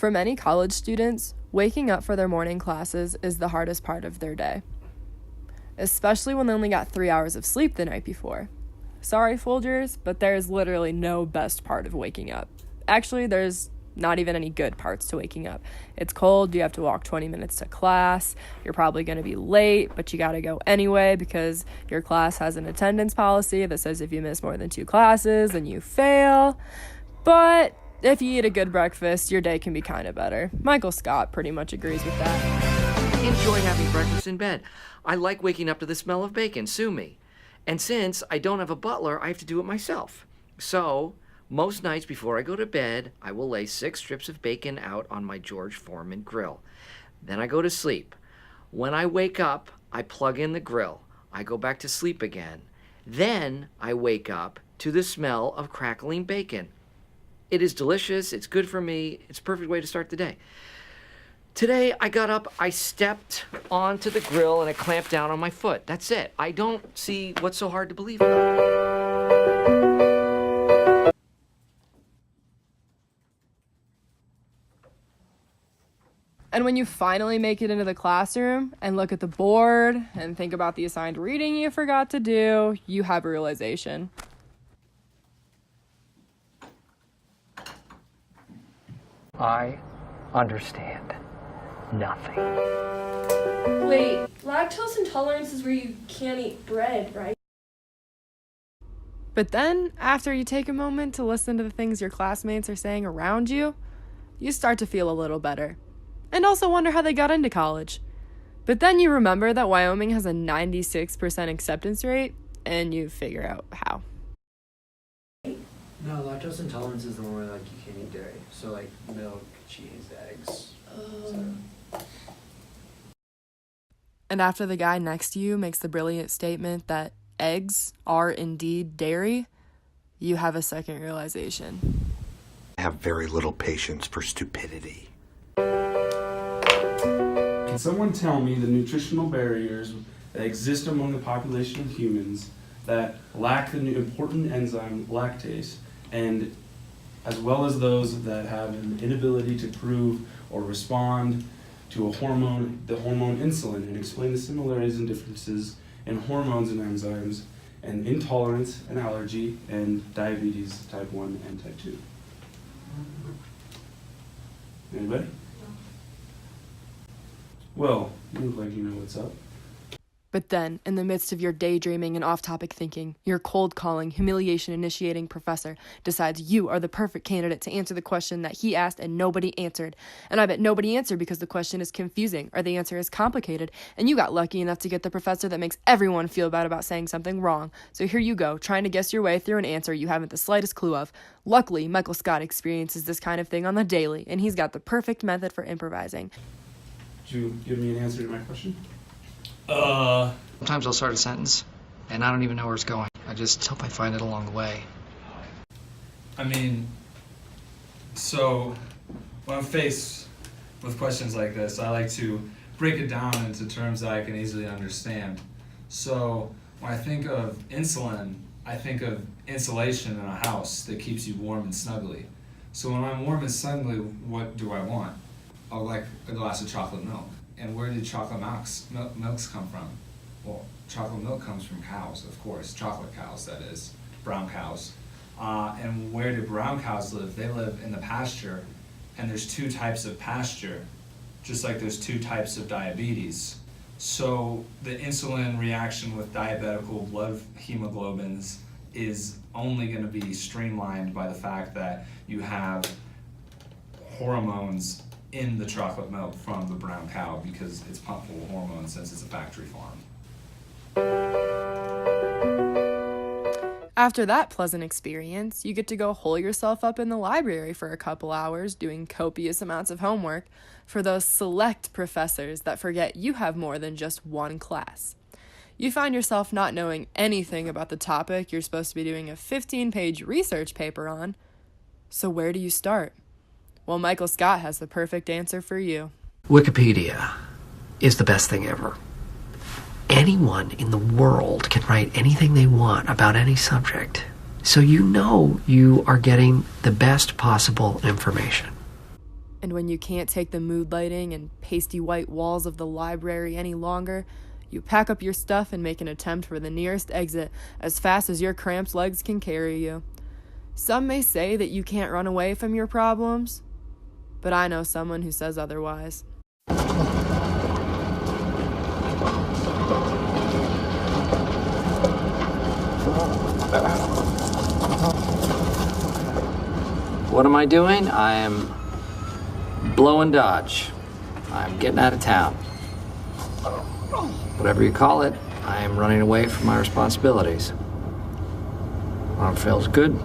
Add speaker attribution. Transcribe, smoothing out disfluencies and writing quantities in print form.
Speaker 1: For many college students, waking up for their morning classes is the hardest part of their day, especially when they only got 3 hours of sleep the night before. Sorry, Folgers, but there's literally no best part of waking up. Actually, there's not even any good parts to waking up. It's cold, you have to walk 20 minutes to class, you're probably going to be late, but you got to go anyway because your class has an attendance policy that says if you miss more than 2 classes, then you fail. But if you eat a good breakfast, your day can be kind of better. Michael Scott pretty much agrees with that.
Speaker 2: I enjoy having breakfast in bed. I like waking up to the smell of bacon, sue me. And since I don't have a butler, I have to do it myself. So, most nights before I go to bed, I will lay 6 strips of bacon out on my George Foreman grill. Then I go to sleep. When I wake up, I plug in the grill. I go back to sleep again. Then I wake up to the smell of crackling bacon. It is delicious, it's good for me, it's a perfect way to start the day. Today, I got up, I stepped onto the grill, and it clamped down on my foot. That's it. I don't see what's so hard to believe about it.
Speaker 1: And when you finally make it into the classroom and look at the board and think about the assigned reading you forgot to do, you have a realization.
Speaker 2: I understand nothing.
Speaker 3: Wait, lactose intolerance is where you can't eat bread, right?
Speaker 1: But then, after you take a moment to listen to the things your classmates are saying around you, you start to feel a little better. And also wonder how they got into college. But then you remember that Wyoming has a 96% acceptance rate, and you figure out how.
Speaker 4: No, lactose intolerance is the one where like you can't eat dairy. So like milk, cheese, eggs.
Speaker 1: And after the guy next to you makes the brilliant statement that eggs are indeed dairy, you have a second realization.
Speaker 5: I have very little patience for stupidity.
Speaker 6: Can someone tell me the nutritional barriers that exist among the population of humans that lack the important enzyme lactase, and as well as those that have an inability to prove or respond to a hormone, the hormone insulin, and explain the similarities and differences in hormones and enzymes, and intolerance and allergy, and diabetes type 1 and type 2? Anybody? Well, you look like you know what's up.
Speaker 1: But then, in the midst of your daydreaming and off-topic thinking, your cold-calling, humiliation-initiating professor decides you are the perfect candidate to answer the question that he asked and nobody answered. And I bet nobody answered because the question is confusing or the answer is complicated, and you got lucky enough to get the professor that makes everyone feel bad about saying something wrong. So here you go, trying to guess your way through an answer you haven't the slightest clue of. Luckily, Michael Scott experiences this kind of thing on the daily, and he's got the perfect method for improvising.
Speaker 6: Did you give me an answer to my question?
Speaker 7: Sometimes I'll start a sentence, and I don't even know where it's going. I just hope I find it along the way.
Speaker 8: I mean, so when I'm faced with questions like this, I like to break it down into terms that I can easily understand. So when I think of insulin, I think of insulation in a house that keeps you warm and snuggly. So when I'm warm and snuggly, what do I want? I would like a glass of chocolate milk. And where did chocolate milks come from? Well, chocolate milk comes from cows, of course, chocolate cows, that is, brown cows. And where do brown cows live? They live in the pasture, and there's 2 types of pasture, just like there's 2 types of diabetes. So the insulin reaction with diabetical blood hemoglobins is only going to be streamlined by the fact that you have hormones in the chocolate milk from the brown cow because it's pumped full of hormones since it's a factory farm.
Speaker 1: After that pleasant experience, you get to go hole yourself up in the library for a couple hours doing copious amounts of homework for those select professors that forget you have more than just one class. You find yourself not knowing anything about the topic you're supposed to be doing a 15-page research paper on. So where do you start? Well, Michael Scott has the perfect answer for you.
Speaker 7: Wikipedia is the best thing ever. Anyone in the world can write anything they want about any subject, so you know you are getting the best possible information.
Speaker 1: And when you can't take the mood lighting and pasty white walls of the library any longer, you pack up your stuff and make an attempt for the nearest exit as fast as your cramped legs can carry you. Some may say that you can't run away from your problems, but I know someone who says otherwise.
Speaker 2: What am I doing? I am blowing Dodge. I'm getting out of town. Whatever you call it, I am running away from my responsibilities. Well, it feels good.